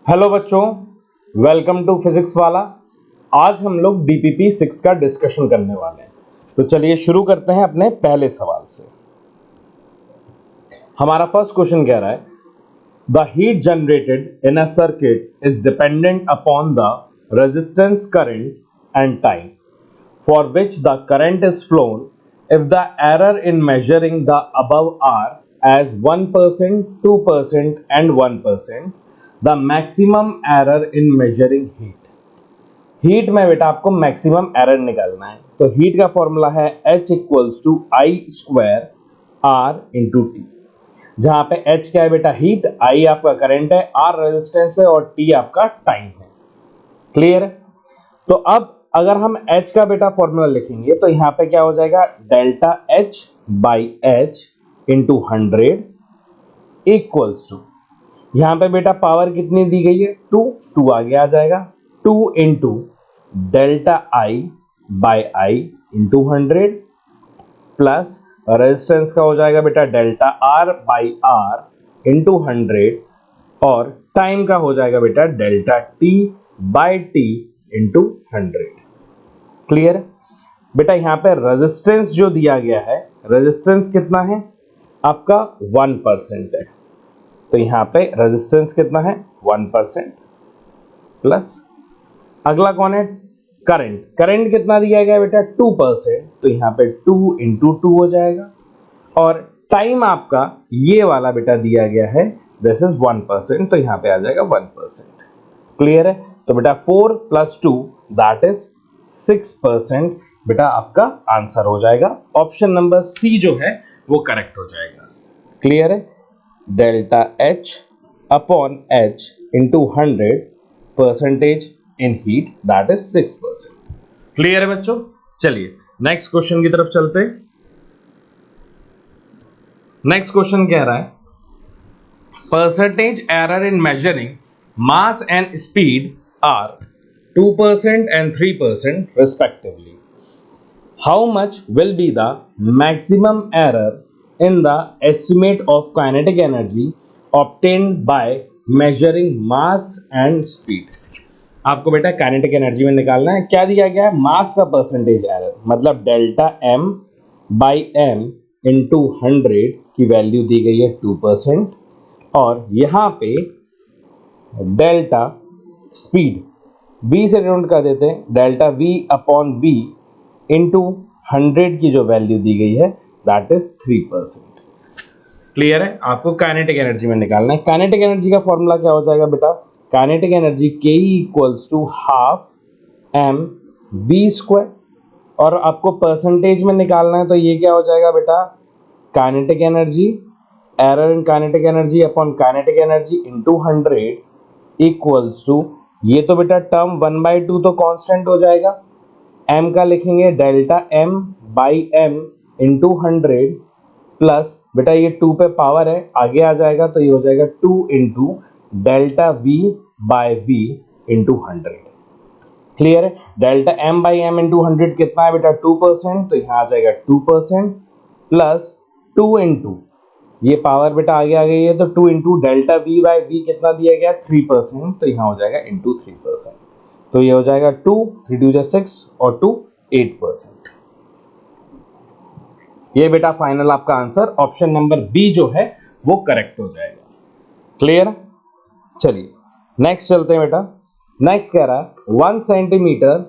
Hello बच्चों, welcome to physics वाला। आज हम लोग डीपीपी 6 का डिस्कशन करने वाले हैं। तो चलिए शुरू करते हैं अपने पहले सवाल से। हमारा फर्स्ट क्वेश्चन कह रहा है the heat generated in a circuit is dependent upon the resistance current and time for which the current is phloem if the error in measuring the above are as 1%, 2% and 1%, the maximum error in measuring heat. Heat में बेटा आपको maximum error निकालना है। तो heat का formula है H equals to I square R into T, जहां पे H क्या है बेटा हीट, I आपका करंट है, R रेजिस्टेंस है और T आपका टाइम है। क्लियर है? तो अब अगर हम H का बेटा फॉर्मूला लिखेंगे तो यहां पे क्या हो जाएगा, delta H by H into 100 equals to, यहां पे बेटा पावर कितनी दी गई है, 2 आगे आ जाएगा, 2 into delta I by I into 100 plus resistance का हो जाएगा बेटा delta R by R into 100 और टाइम का हो जाएगा बेटा delta T by T into 100। Clear? बेटा यहां पे रेजिस्टेंस जो दिया गया है, रेजिस्टेंस कितना है आपका 1% है। तो यहां पे रेजिस्टेंस कितना है 1% प्लस अगला कौन है, करंट। करंट कितना दिया गया बेटा 2%, तो यहां पे 2 इंटू 2 हो जाएगा और टाइम आपका ये वाला बेटा दिया गया है, दिस इज 1%, तो यहां पे आ जाएगा 1%। क्लियर है? तो बेटा 4 प्लस 2 दैट इज 6% बेटा आपका आंसर हो जाएगा। ऑप्शन नंबर सी जो है वो करेक्ट हो जाएगा। क्लियर है? Delta H upon H into 100% in heat that is 6%। Clear है बच्चों? चलिए नेक्स्ट क्वेश्चन की तरफ चलते हैं। नेक्स्ट क्वेश्चन कह रहा है percentage error in measuring mass and speed are 2% and 3% respectively. How much will be the maximum error in the estimate of kinetic energy obtained by measuring mass and speed? आपको बेटा kinetic energy में निकालना है। क्या दिया गया है, मास का परसेंटेज एरर, मतलब delta m by m into 100 की वैल्यू दी गई है 2% और यहां पे डेल्टा स्पीड v से डिनोट कर देते हैं, delta v upon v into 100 की जो वैल्यू दी गई है दैट इज 3%। क्लियर है? आपको काइनेटिक एनर्जी में निकालना है। काइनेटिक एनर्जी का फॉर्मूला क्या हो जाएगा बेटा, kinetic energy Ke equals to half m v square और आपको परसेंटेज में निकालना है, तो ये क्या हो जाएगा बेटा, kinetic energy error in kinetic energy upon kinetic energy into 100 equals to, ये तो बेटा टर्म 1/2 तो कांस्टेंट हो जाएगा, m का लिखेंगे delta m by m into 100 plus बेटा ये 2 पे पावर है आगे आ जाएगा, तो ये हो जाएगा 2 into delta v by v into 100। Clear है? Delta m by m into 100 कितना है बेटा 2%, तो यहाँ आ जाएगा 2% प्लस 2 इंटू ये पावर बेटा आगे आ गई है, तो 2 into delta V by V कितना दिया गया 3%, तो यहाँ हो जाएगा इंटू 3%, तो ये हो जाएगा 2, 3 2 6 और 2 8%। ये बेटा फाइनल आपका आंसर ऑप्शन नंबर बी जो है वो करेक्ट हो जाएगा। क्लियर? चलिए नेक्स्ट चलते हैं बेटा। नेक्स्ट कह रहा है 1 centimetre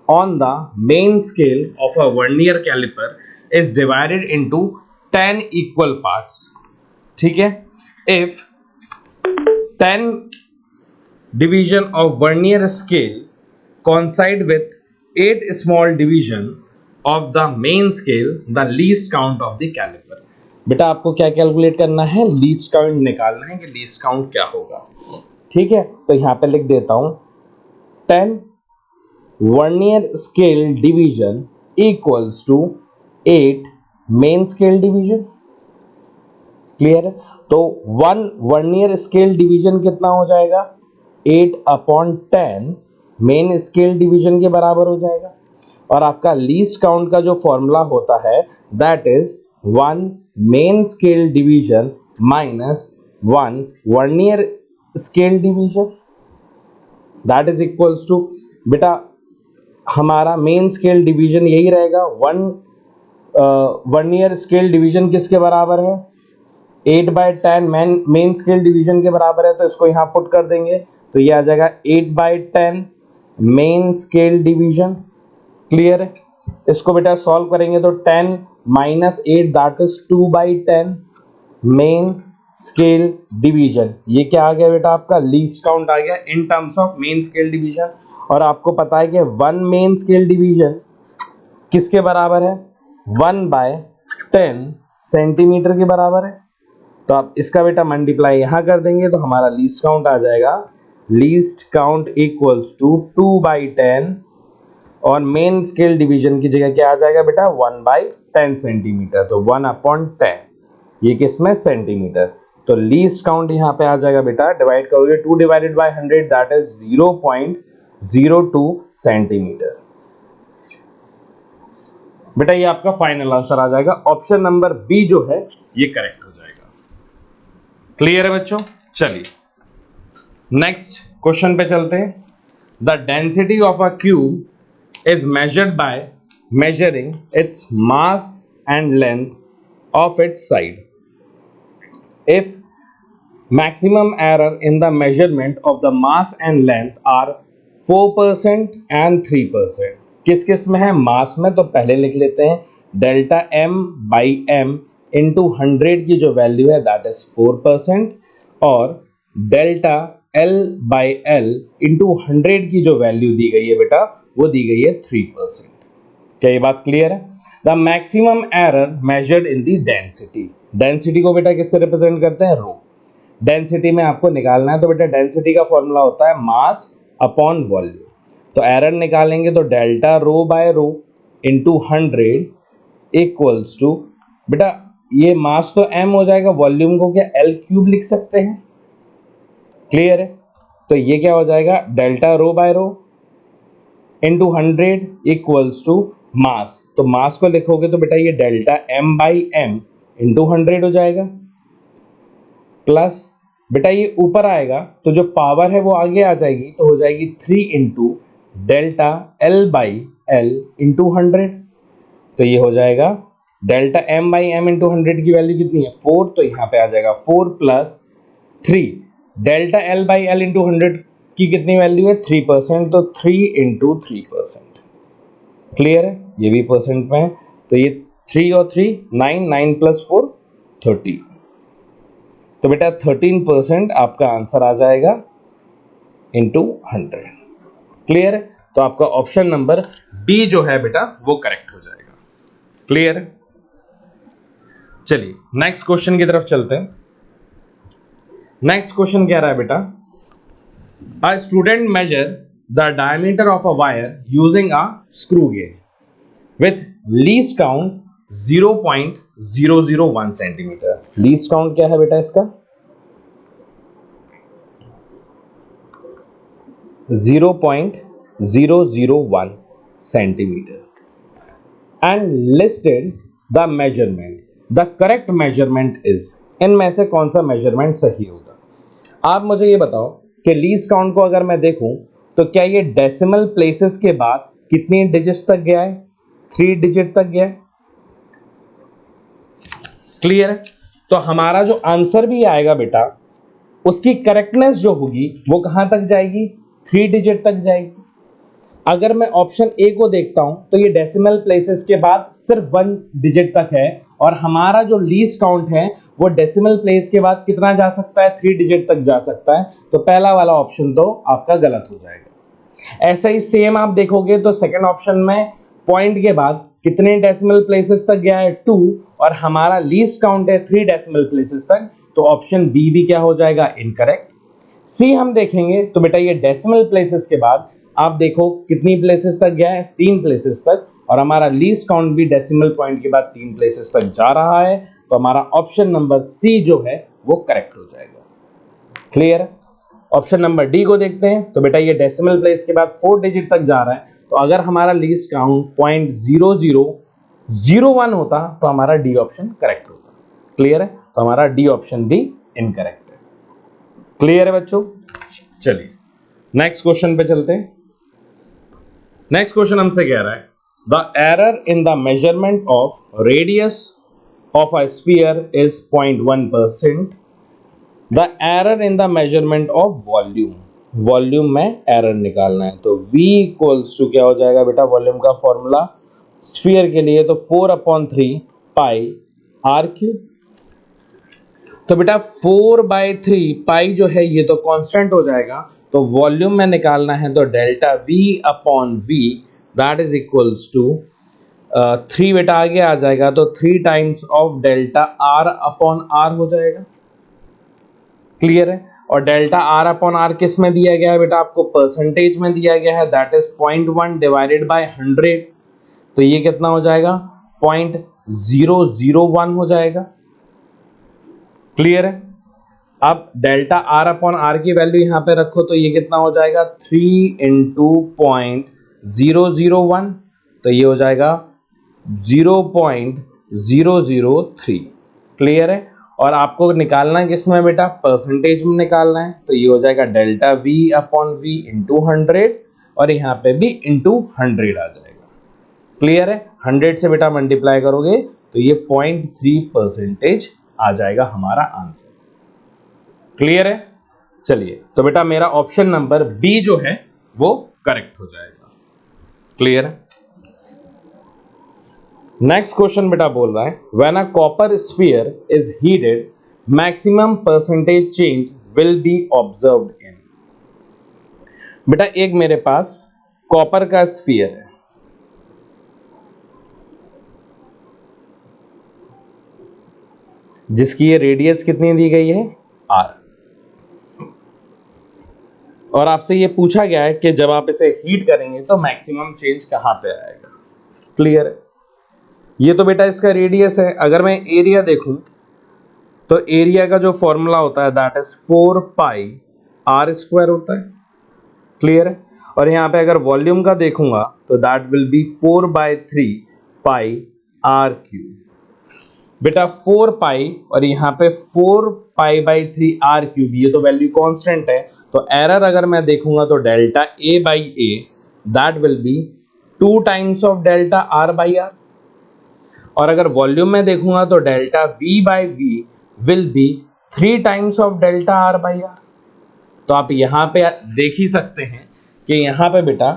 on the main scale of a vernier calliper is divided into 10 equal parts. ठीक है? If 10 division of vernier scale coincide with 8 small division of the main scale, the least count of the caliper. बेटा आपको क्या calculate करना है, least count निकालना है कि लीस्ट काउंट क्या होगा। ठीक है? तो यहां पे लिख देता हूं 10 vernier scale division equals to 8 main scale division. Clear है? तो 1 वर्नियर स्केल डिवीजन कितना हो जाएगा, 8 अपॉन 10 मेन स्केल डिवीजन के बराबर हो जाएगा और आपका लीस्ट काउंट का जो फॉर्मूला होता है that is 1 main scale division minus 1 vernier scale division. That is equals to, बेटा हमारा मेन स्केल डिवीजन यही रहेगा, 1 ईयर स्केल डिवीजन किसके बराबर है, 8/10 मेन स्केल डिवीजन के बराबर है, तो इसको यहाँ पुट कर देंगे तो ये आ जाएगा 8/10 मेन स्केल डिवीजन। क्लियर है? इसको बेटा सॉल्व करेंगे तो 10 - 8 that is 2/10 main scale division. ये क्या आ गया बेटा, आपका लीस्ट काउंट आ गया in terms of main scale division. और आपको पता है कि 1 मेन स्केल डिवीजन किसके बराबर है, 1/10 सेंटीमीटर के बराबर है। तो आप इसका बेटा मल्टीप्लाई यहाँ कर देंगे तो हमारा लीस्ट काउंट आ जाएगा, लीस्ट काउंट इक्वल्स टू 2/10 और मेन स्केल डिवीजन की जगह क्या आ जाएगा बेटा, 1/10 सेंटीमीटर। तो 1/10 ये किसमें, सेंटीमीटर। तो लीस्ट काउंट यहाँ पे आ जाएगा बेटा, डिवाइड करोगे 2 divided by 100 that is 0.02 centimetre. बेटा ये आपका फाइनल आंसर आ जाएगा, ऑप्शन नंबर बी जो है ये करेक्ट हो जाएगा। क्लियर है बच्चों? चलिए नेक्स्ट क्वेश्चन पे चलते हैं। The density of a cube is measured by measuring its mass and length of its side. If maximum error in the measurement of the mass and length are 4% and 3%. किस किस में है, मास में, तो पहले लिख लेते हैं delta m by m into 100 की जो वैल्यू है दैट इज 4% और delta l by l into 100 की जो वैल्यू दी गई है बेटा वो दी गई है 3%। क्या ये बात क्लियर है? The maximum error measured in the density, density को बेटा किससे रिप्रेजेंट करते हैं, रो। डेंसिटी में आपको निकालना है तो बेटा डेंसिटी का फॉर्मूला होता है मास अपॉन वॉल्यूम। तो एरर निकालेंगे तो delta rho by rho into 100 equals to, बेटा ये मास तो m हो जाएगा, वॉल्यूम को क्या L क्यूब लिख सकते हैं। क्लियर है? तो ये क्या हो जाएगा, delta rho by rho into 100 equals to mass. तो मास को लिखोगे तो बेटा ये delta m by m into 100 हो जाएगा, प्लस बेटा ये ऊपर आएगा तो जो पावर है वो आगे आ जाएगी तो हो जाएगी 3 into delta l by l into 100। तो ये हो जाएगा delta m by m into 100 की वैल्यू कितनी है, 4, तो यहाँ पे आ जाएगा 4 plus 3, delta l by l into 100 की कितनी वैल्यू है, 3%, तो 3 इंटू 3%। क्लियर है? ये भी परसेंट में है तो ये 3 और 3 9, 9 प्लस 4 30। तो बेटा 13% आपका आंसर आ जाएगा इंटू 100। क्लियर है? तो आपका ऑप्शन नंबर बी जो है बेटा वो करेक्ट हो जाएगा। क्लियर है? चलिए नेक्स्ट क्वेश्चन की तरफ चलते हैं। नेक्स्ट क्वेश्चन कह रहा है बेटा, a student measure the diameter of a wire using a screw gauge with least count 0.001 centimeter. least count क्या है बेटा इसका, 0.001 centimeter and listed the measurement. The correct measurement is, इनमें से कौन सा मेजरमेंट सही होगा? आप मुझे ये बताओ कि लीस्ट काउंट को अगर मैं देखूं तो क्या ये डेसिमल प्लेसेस के बाद कितनी डिजिट्स तक गया है, 3 डिजिट तक गया है। क्लियर है? तो हमारा जो आंसर भी आएगा बेटा उसकी करेक्टनेस जो होगी वो कहां तक जाएगी, 3 डिजिट तक जाएगी। अगर मैं ऑप्शन ए को देखता हूं तो ये डेसिमल प्लेसेस के बाद सिर्फ 1 डिजिट तक है और हमारा जो लीस्ट काउंट है वो डेसिमल प्लेस के बाद कितना जा सकता है, 3 डिजिट तक जा सकता है। तो पहला वाला ऑप्शन तो आपका गलत हो जाएगा। ऐसा ही सेम आप देखोगे तो सेकंड ऑप्शन में पॉइंट के बाद कितने डेसिमल प्लेसेस तक गया है, 2, और हमारा लीस्ट काउंट है 3 डेसिमल प्लेसेस तक, तो ऑप्शन बी भी क्या हो जाएगा, इनकरेक्ट। सी हम देखेंगे तो बेटा ये डेसिमल प्लेसेस के बाद आप देखो कितनी प्लेसेस तक गया है, 3 प्लेसेस तक, और हमारा लीस्ट काउंट भी डेसिमल पॉइंट के बाद 3 प्लेसेस तक जा रहा है। तो हमारा ऑप्शन नंबर सी जो है वो करेक्ट हो जाएगा। क्लियर? ऑप्शन नंबर डी को देखते हैं तो बेटा ये डेसिमल प्लेस के बाद 4 डिजिट तक जा रहा है, तो अगर हमारा लीस्ट काउंट 0.0001 होता तो हमारा डी ऑप्शन करेक्ट होता। क्लियर है? तो हमारा डी ऑप्शन भी इनकरेक्ट है। क्लियर है बच्चों? चलिए नेक्स्ट क्वेश्चन पे चलते हैं। नेक्स्ट क्वेश्चन हमसे कह रहा है the error in the measurement of radius of a sphere is 0.1%। The error in the measurement of volume, volume में एरर निकालना है। तो V इक्वल्स टू क्या हो जाएगा बेटा, वॉल्यूम का फॉर्मूला स्फीयर के लिए तो 4/3 पाई आर क्यूब। तो बेटा 4/3 पाई जो है ये तो कांस्टेंट हो जाएगा, तो वॉल्यूम में निकालना है तो delta V upon V that is equals to 3 बेटा आगे आ जाएगा तो 3 times of delta R upon R हो जाएगा। क्लियर है। और डेल्टा आर अपॉन आर किस में दिया गया है बेटा, आपको परसेंटेज में दिया गया है, दैट इज 0.1 डिवाइडेड बाय 100। तो ये कितना हो जाएगा, 0.001 हो जाएगा। क्लियर है। अब डेल्टा आर अपॉन आर की वैल्यू यहां पे रखो तो ये कितना हो जाएगा, 3 इंटू 0.001, तो ये हो जाएगा 0.003। क्लियर है। और आपको निकालना है किसमें बेटा, परसेंटेज में निकालना है, तो ये हो जाएगा delta V upon V into 100 और यहाँ पे भी इंटू 100 आ जाएगा। क्लियर है। 100 से बेटा मल्टीप्लाई करोगे तो ये 0.3% आ जाएगा हमारा आंसर। क्लियर है। चलिए तो बेटा मेरा ऑप्शन नंबर बी जो है वो करेक्ट हो जाएगा। क्लियर है। नेक्स्ट क्वेश्चन बेटा बोल रहा है when a copper sphere is heated maximum percentage change will be observed in. बेटा एक मेरे पास कॉपर का स्फीयर है, जिसकी ये रेडियस कितनी दी गई है, r, और आपसे ये पूछा गया है कि जब आप इसे हीट करेंगे तो मैक्सिमम चेंज कहां पे आएगा। क्लियर है। ये तो बेटा इसका रेडियस है। अगर मैं एरिया देखूं तो एरिया का जो फॉर्मूला होता है that is 4 pi R square होता है। क्लियर है। और यहाँ पे अगर वॉल्यूम का देखूंगा तो that will be 4/3 pi R cube. बेटा 4 पाई और यहाँ पे 4 पाई/3 आर क्यूब, ये तो वैल्यू कांस्टेंट है, तो एरर अगर मैं देखूंगा तो delta A/A that will B 2 times of delta R/R। और अगर वॉल्यूम में देखूंगा तो delta V/V will be 3 times of delta R/R। तो आप यहां पे देख ही सकते हैं कि यहां पे बेटा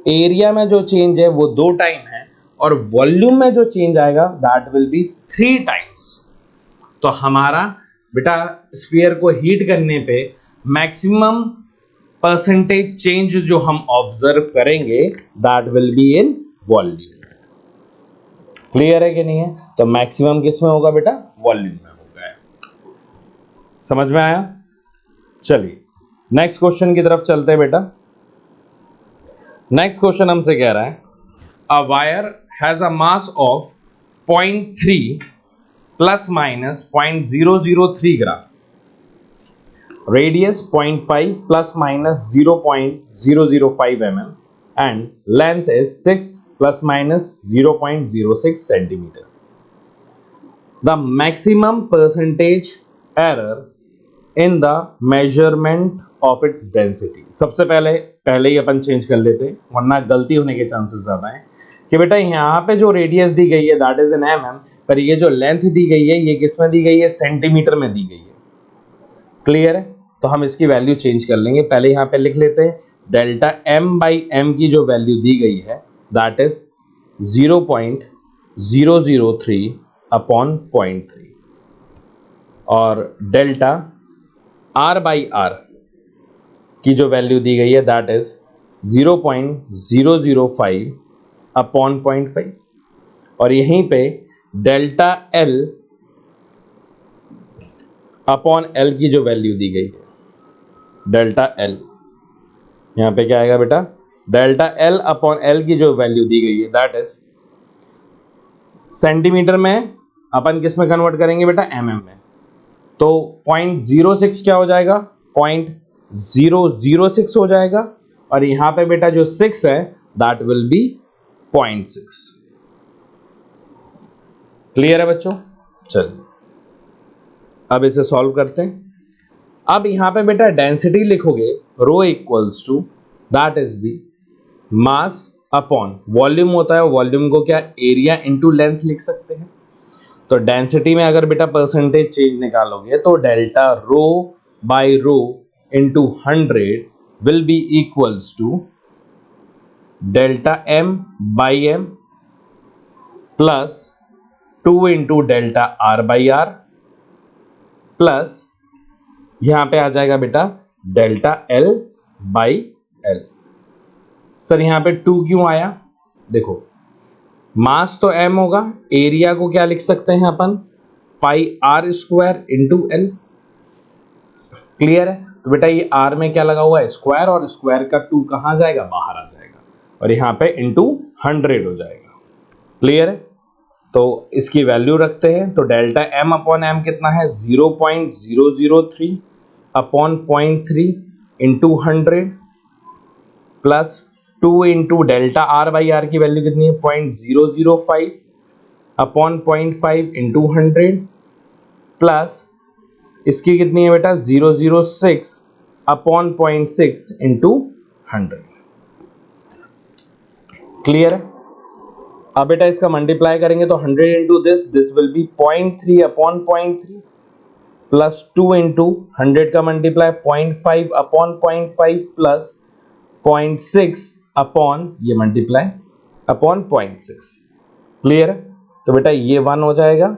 एरिया में जो चेंज है वो 2 टाइम है और वॉल्यूम में जो चेंज आएगा दैट विल बी 3 टाइम्स। तो हमारा बेटा स्फीयर को हीट करने पे मैक्सिमम परसेंटेज चेंज जो हम ऑब्जर्व करेंगे that will be in volume. Clear है कि नहीं है। तो मैक्सिमम किस में होगा बेटा, वॉल्यूम में होगा। समझ में आया। चलिए नेक्स्ट क्वेश्चन की तरफ चलते हैं बेटा। नेक्स्ट क्वेश्चन हमसे कह रहा है a wire has a mass of 0.3 plus minus 0.003 gram, radius 0.5 plus minus 0.005 mm and length is 6 plus minus 0.06 centimeter. The maximum percentage error in the measurement of its density. सबसे पहले ही अपन change कर लेते हैं वरना गलती होने के चांसेस ज़्यादा हैं कि बेटा यहाँ पे जो रेडियस दी गई है दैट इज इन mm, पर ये जो लेंथ दी गई है ये किस में दी गई है, सेंटीमीटर में दी गई है। क्लियर है। तो हम इसकी वैल्यू चेंज कर लेंगे। पहले यहाँ पे लिख लेते हैं डेल्टा m/m की जो वैल्यू दी गई है दैट इज 0.003 अपॉन 0.3 और डेल्टा r/r की जो वैल्यू दी गई है दैट इज 0.005 अपॉन 0.5 और यहीं पे डेल्टा l अपॉन l की जो वैल्यू दी गई है डेल्टा l, यहाँ पे क्या आएगा बेटा, डेल्टा l अपॉन l की जो वैल्यू दी गई है दैट इज सेंटीमीटर में अपन किस में कन्वर्ट करेंगे बेटा, mm में। तो 0.06 क्या हो जाएगा, 0.006 हो जाएगा और यहाँ पे बेटा जो 6 है दैट विल बी 0.6। क्लियर है बच्चों। चलिए अब इसे सॉल्व करते हैं। अब यहाँ पे बेटा डेंसिटी लिखोगे rho equals to that is B mass upon volume होता है, वॉल्यूम को क्या एरिया इंटू लेंथ लिख सकते हैं। तो डेंसिटी में अगर बेटा परसेंटेज चेंज निकालोगे तो delta rho by rho into 100 will be equals to delta M by M plus 2 into delta R by R plus यहां पे आ जाएगा बेटा delta L by L. Sir यहां पे 2 क्यों आया? देखो मास तो m होगा, एरिया को क्या लिख सकते हैं अपन pi R square into L. Clear है? तो बेटा ये r में क्या लगा हुआ है स्क्वायर, और स्क्वायर का 2 कहां जाएगा बाहर आ जाएगा, और यहां पे इंटू 100 हो जाएगा। क्लियर है? तो इसकी वैल्यू रखते हैं तो डेल्टा m अपॉन एम कितना है 0.003 upon 0.3 into 100 plus 2 into delta R by R की वैल्यू कितनी है 0.005 अपॉन 0.5 इंटू 100 प्लस इसकी कितनी है बेटा 006 अपॉन 0.6 इंटू 100। क्लियर है? अब बेटा इसका मल्टीप्लाई करेंगे तो 100 into this will B 0.3 upon 0.3 plus 2 into 100 का मल्टीप्लाई 0.5 अपॉन 0.5 प्लस 0.6 अपॉन ये मल्टीप्लाई अपॉन 0.6। क्लियर? तो बेटा ये 1 हो जाएगा,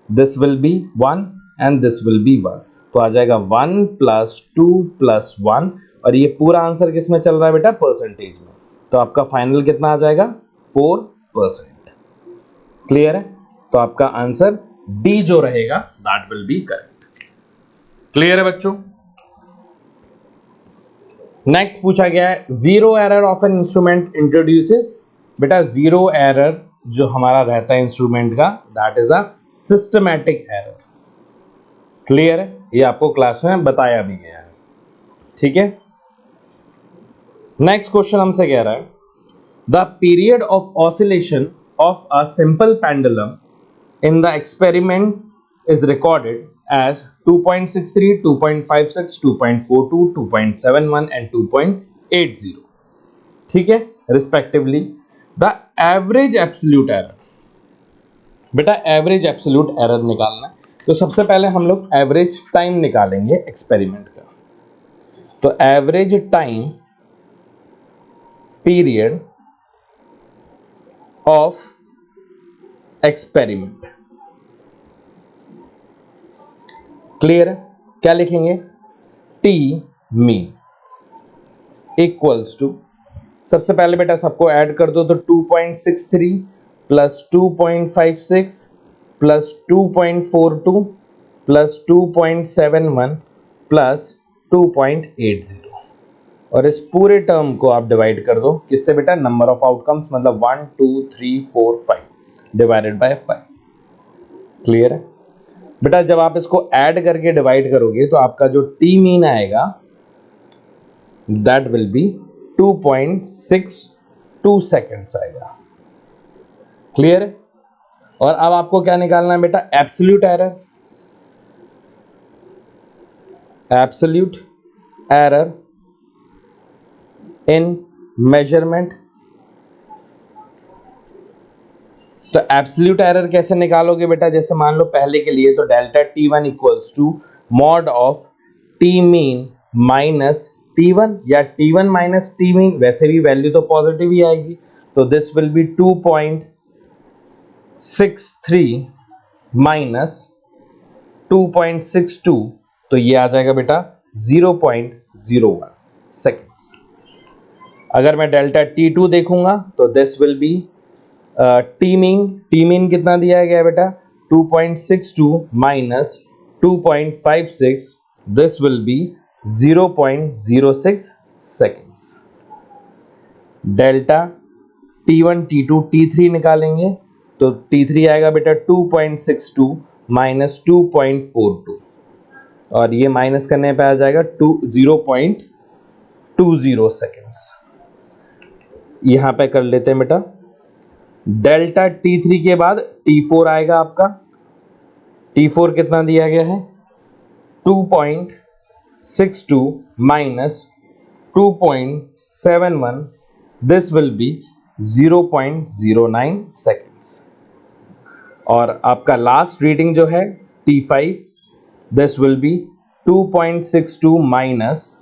this will B 1 and this will B 1, तो आ जाएगा 1 प्लस 2 प्लस 1, और ये पूरा आंसर किस में चल रहा है बेटा परसेंटेज में, तो आपका फाइनल कितना आ जाएगा 4%। क्लियर है? तो आपका आंसर डी जो रहेगा that will B correct. Clear है बच्चों? नेक्स्ट पूछा गया है zero error of an instrument introduces. बेटा जीरो एरर जो हमारा रहता है इंस्ट्रूमेंट का that is a systematic error. Clear है? ये आपको क्लास में बताया भी गया है। ठीक है? नेक्स्ट क्वेश्चन हमसे कह रहा है the period of oscillation of a simple pendulum in the experiment is recorded as 2.63, 2.56, 2.42, 2.71 and 2.80. ठीक है? Respectively, the average absolute error. बेटा एवरेज एब्सोल्यूट एरर निकालना है तो सबसे पहले हम लोग एवरेज टाइम निकालेंगे एक्सपेरिमेंट का। तो average time period of experiment. Clear है? क्या लिखेंगे टी मीन इक्वल्स टू, सबसे पहले बेटा सबको ऐड कर दो तो 2.63 प्लस 2.56 प्लस 2.42 प्लस 2.71 प्लस 2.80, और इस पूरे टर्म को आप डिवाइड कर दो किससे बेटा नंबर ऑफ आउटकम्स, मतलब 1 2 3 4 5 डिवाइडेड बाय 5। क्लियर है? बेटा जब आप इसको ऐड करके डिवाइड करोगे तो आपका जो टी मीन आएगा दैट विल बी 2.62 सेकेंड्स आएगा। क्लियर है? और अब आपको क्या निकालना है बेटा absolute error. Absolute error in measurement. तो एब्सोल्यूट एरर कैसे निकालोगे बेटा, जैसे मान लो पहले के लिए तो delta T1 equals to mod of T mean minus T1 या T1 माइनस टी मीन, वैसे भी वैल्यू तो पॉजिटिव ही आएगी, तो दिस विल बी 2.63 माइनस 2.62, तो ये आ जाएगा बेटा 0.01 सेकेंड्स। अगर मैं डेल्टा T2 देखूंगा तो this will B T mean कितना दिया गया है बेटा 2.62 minus 2.56, this will B 0.06 seconds. Delta T1 T2 T3 निकालेंगे तो T3 आएगा बेटा 2.62 माइनस 2.42, और ये माइनस करने पे आ जाएगा 0.20 सेकेंड्स। यहां पे कर लेते हैं बेटा डेल्टा T3 के बाद T4 आएगा आपका। T4 कितना दिया गया है 2.62 minus 2.71, this will be 0.09 seconds. और आपका लास्ट रीडिंग जो है T5, this will be 2.62 minus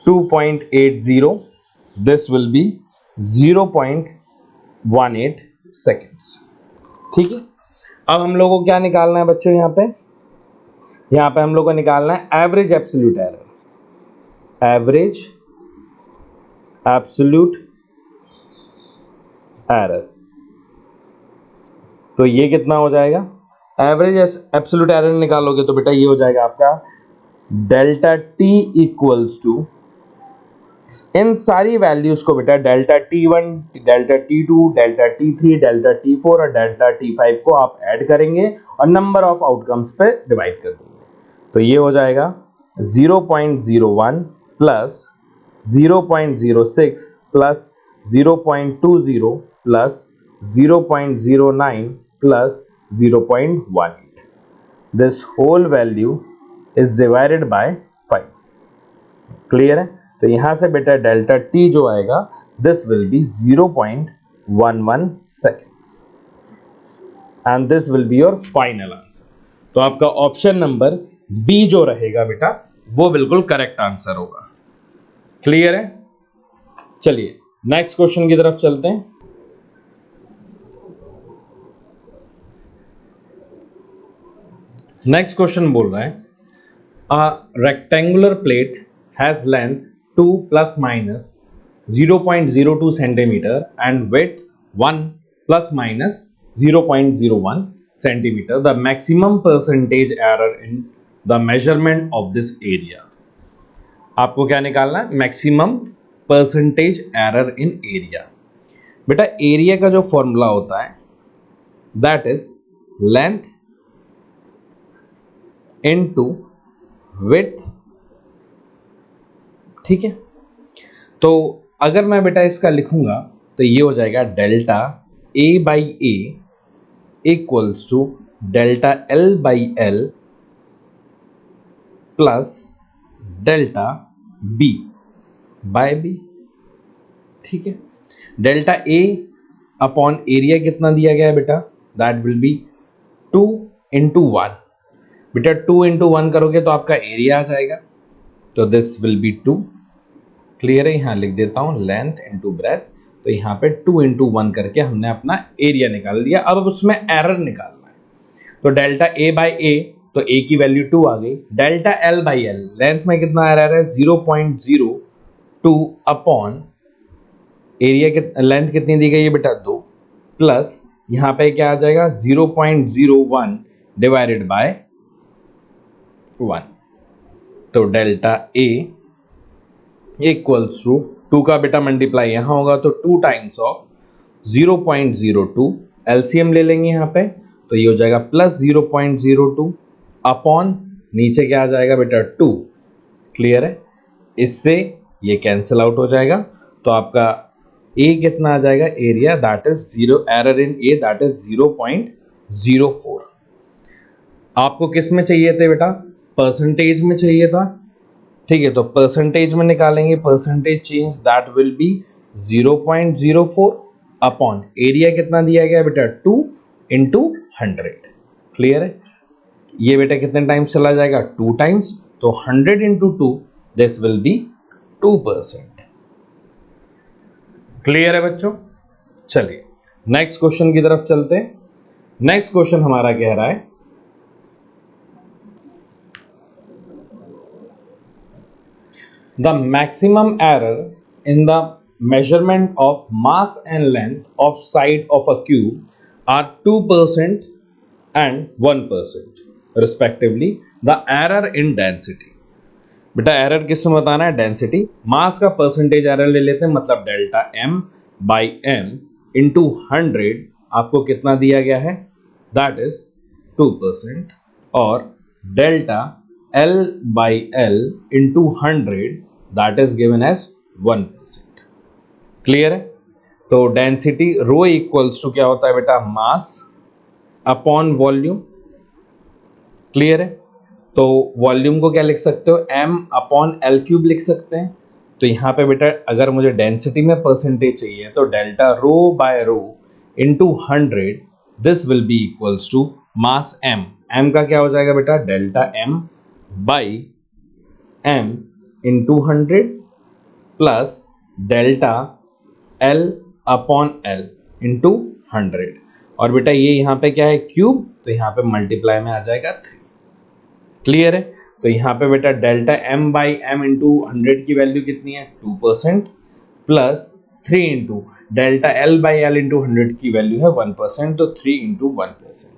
2.80, this will be 0.18 seconds. ठीक है, अब हम लोगों को क्या निकालना है बच्चों? यहाँ पे हम लोग को निकालना है average absolute error. Average absolute error, तो ये कितना हो जाएगा? एवरेज एब्सोल्यूट एरर निकालोगे तो बेटा ये हो जाएगा आपका डेल्टा टी इक्वल्स टू, इन सारी वैल्यूज को बेटा delta T1, delta T2, delta T3, delta T4 और डेल्टा T5 को आप ऐड करेंगे और नंबर ऑफ आउटकम्स पे डिवाइड कर देंगे. तो ये हो जाएगा 0.01 plus 0.06 plus 0.20 plus 0.09 plus 0.18. This whole value is divided by 5. Clear है? तो यहां से बेटा डेल्टा टी जो आएगा this will be 0.11 seconds and this will be your final answer. तो आपका ऑप्शन नंबर बी जो रहेगा बेटा वो बिल्कुल करेक्ट आंसर होगा. क्लियर है? चलिए नेक्स्ट क्वेश्चन की तरफ चलते हैं. नेक्स्ट क्वेश्चन बोल रहा है a rectangular plate has length 2 plus minus 0.02 centimeter and width 1 plus minus 0.01 centimeter. The maximum percentage error in the measurement of this area. आपको क्या निकालना है? मैक्सिमम परसेंटेज एरर इन एरिया. बेटा एरिया का जो फॉर्मूला होता है that is length into width. ठीक है, तो अगर मैं बेटा इसका लिखूंगा तो ये हो जाएगा delta A by A equals to delta L by L plus delta B by B. ठीक है, डेल्टा ए अपॉन एरिया कितना दिया गया है बेटा? That will B 2 into 1. बेटा 2 इंटू 1 करोगे तो आपका एरिया आ जाएगा, तो दिस विल बी 2. क्लियर है? यहाँ लिख देता हूँ लेंथ इंटू ब्रेथ. तो यहाँ पे 2 इंटू 1 करके हमने अपना एरिया निकाल लिया. अब उसमें एरर निकालना है. तो डेल्टा ए बाई ए, तो ए की वैल्यू 2 आ गई. Delta L by L, length में कितना एरर है? 0.02 अपॉन एरिया लेंथ कितनी दी गई है बेटा? 2 प्लस यहाँ पे क्या आ जाएगा? 0.01 डिवाइडेड बाय 1. तो डेल्टा ए इक्वल्स टू 2 का बेटा मल्टीप्लाई यहाँ होगा तो 2 टाइम्स ऑफ 0.02. एलसीएम ले लेंगे यहाँ पे तो ये हो जाएगा प्लस 0.02 अपॉन नीचे क्या आ जाएगा बेटा? 2. क्लियर है? इससे ये कैंसिल आउट हो जाएगा. तो आपका ए कितना आ जाएगा? Area that is 0, error in A that is 0.04. आपको किस में चाहिए थे बेटा? परसेंटेज में चाहिए था. ठीक है, तो परसेंटेज में निकालेंगे. Percentage change that will B 0.04 upon area कितना दिया गया बेटा? 2 इंटू 100. क्लियर है? ये बेटा कितने टाइम्स चला जाएगा? 2 टाइम्स. तो 100 into 2 this will B 2%. Clear है बच्चों? चलिए नेक्स्ट क्वेश्चन की तरफ चलते हैं. नेक्स्ट क्वेश्चन हमारा कह रहा है the maximum error in the measurement of mass and length of side of a cube are 2% and 1% respectively. The error in density. बेटा एरर किस में बताना है? डेंसिटी. मास का परसेंटेज एरर ले लेते हैं, मतलब delta m by m into 100 आपको कितना दिया गया है? That is 2%. और delta L by L into 100 that is given as 1%. Clear है? तो डेंसिटी रो इक्वल्स टू क्या होता है बेटा? मास अपॉन वॉल्यूम. क्लियर है? तो वॉल्यूम को क्या लिख सकते हो, m अपॉन एल क्यूब लिख सकते हैं। तो यहाँ पे बेटा अगर मुझे डेंसिटी में परसेंटेज चाहिए तो delta rho by rho into 100 this will be equals to mass m। m का क्या हो जाएगा बेटा, delta m by m into 100 plus delta l upon l into 100। और बेटा ये यहाँ पे क्या है, क्यूब, तो यहाँ पे मल्टीप्लाई में आ जाएगा 3। क्लियर है। तो यहाँ पे बेटा delta m by m into 100 की वैल्यू कितनी है, 2% plus 3 into delta l by l into 100 की वैल्यू है 1%, तो 3 इंटू 1%।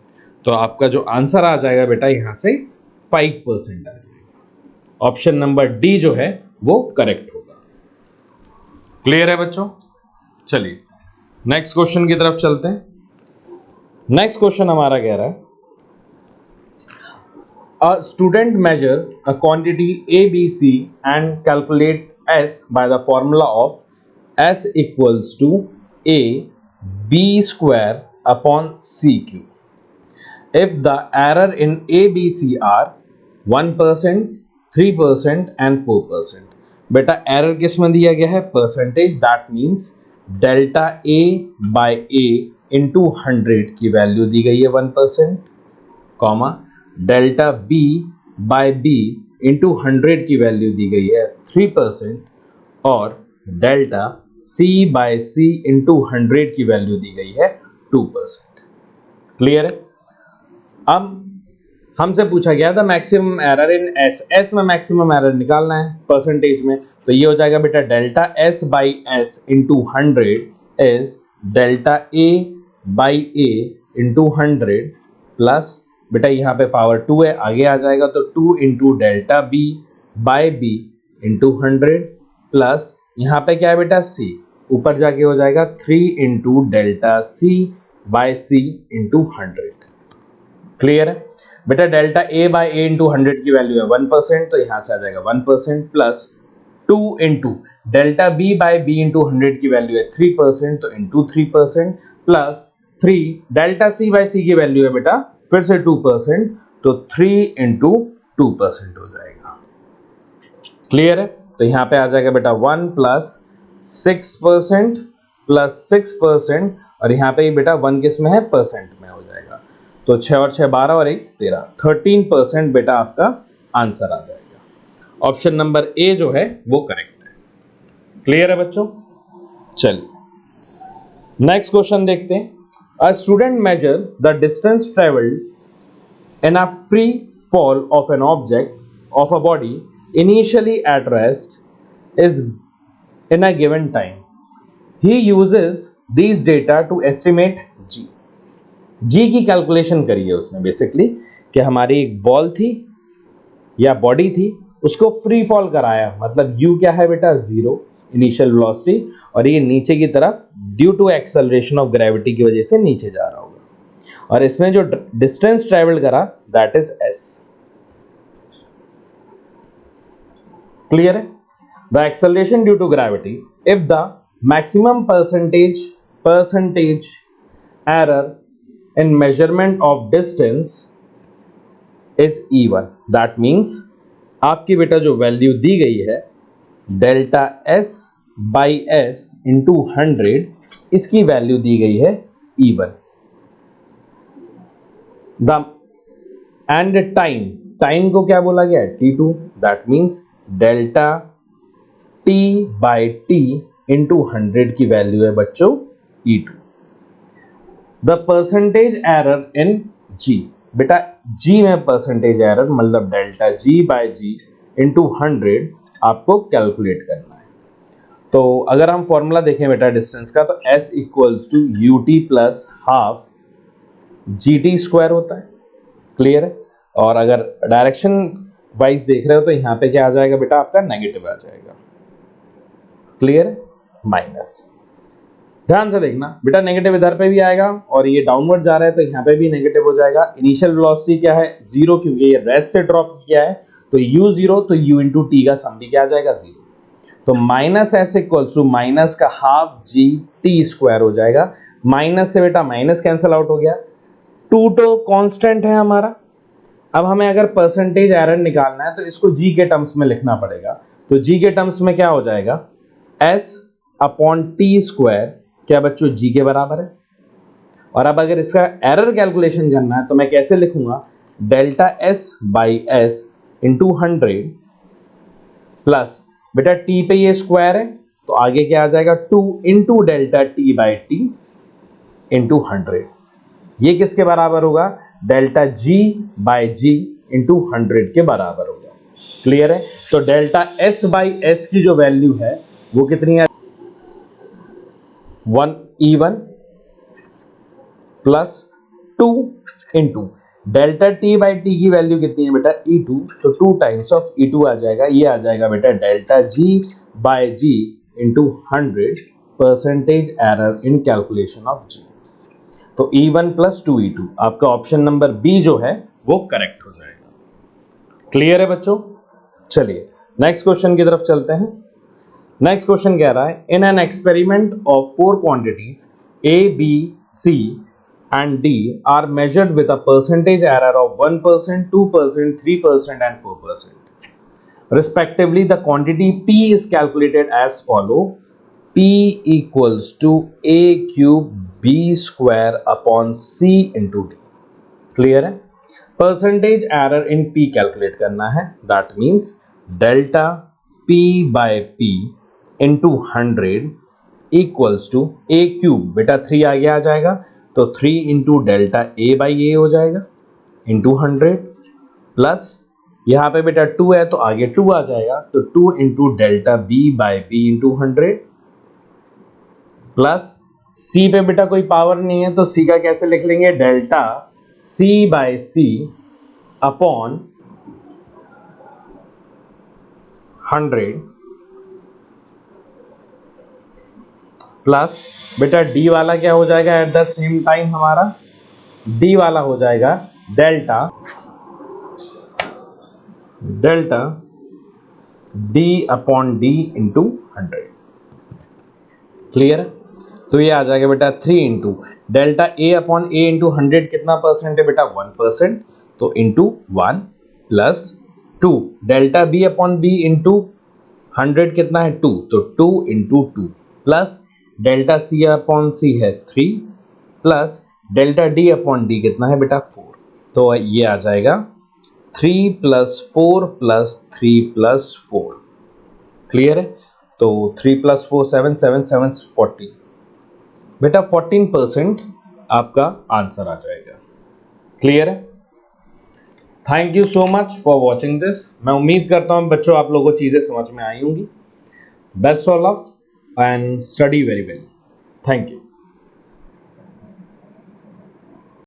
तो आपका जो आंसर आ जाएगा बेटा यहाँ से 5% आ जाएगा। ऑप्शन नंबर डी जो है वो करेक्ट होगा। क्लियर है बच्चों। चलिए नेक्स्ट क्वेश्चन की तरफ चलते हैं। नेक्स्ट क्वेश्चन हमारा कह रहा है, a student measure a quantity A, B, C and calculate S by the formula of S equals to A B square upon C cube. If the error in A, B, C are 1%, 3% and 4%. बेटा error किस में दिया गया है, percentage, that means delta A by A into 100 की value दी गई है 1%, comma delta B by B into 100 की वैल्यू दी गई है 3%, और delta C by C into 100 की वैल्यू दी गई है 2%। क्लियर है। अब हमसे पूछा गया था मैक्सिमम एरर इन एस में मैक्सिमम एरर निकालना है परसेंटेज में, तो ये हो जाएगा बेटा delta S by S into 100 is delta A by A into 100 plus बेटा यहाँ पे पावर 2 है, आगे आ जाएगा तो 2 into delta B by B into 100 plus यहाँ पे क्या है बेटा C, ऊपर जाके हो जाएगा 3 into delta C by C into 100। Clear है बेटा। Delta A by A into 100 की वैल्यू है 1%, तो यहाँ से आ जाएगा 1% plus 2 into delta B by B into 100 की वैल्यू है 3%, तो into 3% plus 3 delta C by C की वैल्यू है बेटा फिर से 2%, तो 3 इंटू 2% हो जाएगा। क्लियर है। तो यहाँ पे आ जाएगा बेटा 1 प्लस 6% प्लस 6%, और यहाँ पे बेटा 1 किस में है, परसेंट में हो जाएगा, तो 6 और 6 12 और 1 13, 13% बेटा आपका आंसर आ जाएगा। ऑप्शन नंबर ए जो है वो करेक्ट है। क्लियर है बच्चों। चलिए नेक्स्ट क्वेश्चन देखते हैं। A student measure the distance traveled in a free fall of an object of a body initially at rest is in a given time. He uses these data to estimate G. G की calculation करी है उसने basically कि हमारी एक ball थी या body थी, उसको फ्री फॉल कराया, मतलब U क्या है बेटा 0 इनिशियल वेलोसिटी, और ये नीचे की तरफ due to acceleration of gravity की वजह से नीचे जा रहा होगा, और इसने जो डिस्टेंस ट्रेवल करा दैट इज S। क्लियर है। The acceleration due to gravity if the maximum percentage error in measurement of distance is E1, that means आपकी बेटा जो वैल्यू दी गई है delta S by S into 100, इसकी वैल्यू दी गई है E1। द एंड टाइम को क्या बोला गया है T2, that means delta T by T into 100 की वैल्यू है बच्चों E2। The percentage error in G, बेटा G में परसेंटेज एरर मतलब delta G by G into 100 आपको कैलकुलेट करना है। तो अगर हम फॉर्मूला देखें बेटा डिस्टेंस का, तो S equals to UT plus half GT square होता है। क्लियर है। और अगर डायरेक्शन वाइज देख रहे हो तो यहाँ पे क्या आ जाएगा बेटा, आपका नेगेटिव आ जाएगा। क्लियर है, माइनस। ध्यान से देखना बेटा, नेगेटिव इधर पे भी आएगा और ये डाउनवर्ड जा रहा है तो यहाँ पे भी नेगेटिव हो जाएगा। इनिशियल वेलोसिटी क्या है 0, क्योंकि ये रेस्ट से ड्रॉप किया है, तो U0 तो U इंटू टी का सम भी क्या आ जाएगा 0, तो minus S equals to minus का हाफ GT स्क्वायर हो जाएगा। माइनस से बेटा माइनस कैंसिल आउट हो गया, 2 तो कांस्टेंट है हमारा, अब हमें अगर परसेंटेज एरर निकालना है तो इसको जी के टर्म्स में लिखना पड़ेगा। तो जी के टर्म्स में क्या हो जाएगा, एस अपॉन टी स्क्वायर, क्या बच्चों जी के बराबर है। और अब अगर इसका एरर कैलकुलेशन करना है तो मैं कैसे लिखूंगा, delta S by S into 100 plus, बेटा टी पे ये स्क्वायर है तो आगे क्या आ जाएगा 2 into delta T by T into 100। ये किसके बराबर होगा, delta G by G into 100 के बराबर होगा। क्लियर है। तो डेल्टा एस बाई एस की जो वैल्यू है वो कितनी है, 1E1 plus 2 into delta T by T की वैल्यू कितनी है बेटा E2, तो 2 टाइम्स ऑफ E2 आ जाएगा। ये आ जाएगा बेटा delta G by G into 100 percentage error in calculation of G. तो E1 प्लस 2E2 आपका ऑप्शन नंबर बी जो है वो करेक्ट हो जाएगा। क्लियर है बच्चों। चलिए नेक्स्ट क्वेश्चन की तरफ चलते हैं। नेक्स्ट क्वेश्चन कह रहा है, in an experiment of 4 quantities A, B, C and D are measured with a percentage error of 1%, 2%, 3% and 4%. Respectively, the quantity P is calculated as follow: P equals to A cube B square upon C into D. Clear है। Percentage error in P calculate करना है। That means delta P by P into 100 equals to A cube, बेटा 3 आगे आ जाएगा तो 3 into delta A by ए हो जाएगा इंटू 100 प्लस यहाँ पे बेटा 2 है तो आगे 2 आ जाएगा तो 2 into delta B by B into 100 plus C पे बेटा कोई पावर नहीं है तो सी का कैसे लिख लेंगे, delta C by C upon 100 plus बेटा डी वाला क्या हो जाएगा एट द सेम टाइम, हमारा डी वाला हो जाएगा delta D upon D into 100। Clear है। तो ये आ जाएगा बेटा 3 into delta A upon A into 100 कितना परसेंट है बेटा 1%, तो into 1 plus 2 delta B upon B into 100 कितना है 2, तो 2 into 2 plus delta C upon सी है 3 plus delta D upon D कितना है बेटा 4, तो ये आ जाएगा 3 प्लस 4 प्लस 3 प्लस 4। क्लियर है। तो 3 प्लस 4 7 7 7 40, बेटा 14% आपका आंसर आ जाएगा। क्लियर है। Thank you so much for watching this. मैं उम्मीद करता हूं बच्चों आप लोगों को चीज़ें समझ में आई होंगी। Best of luck and study very well. Thank you.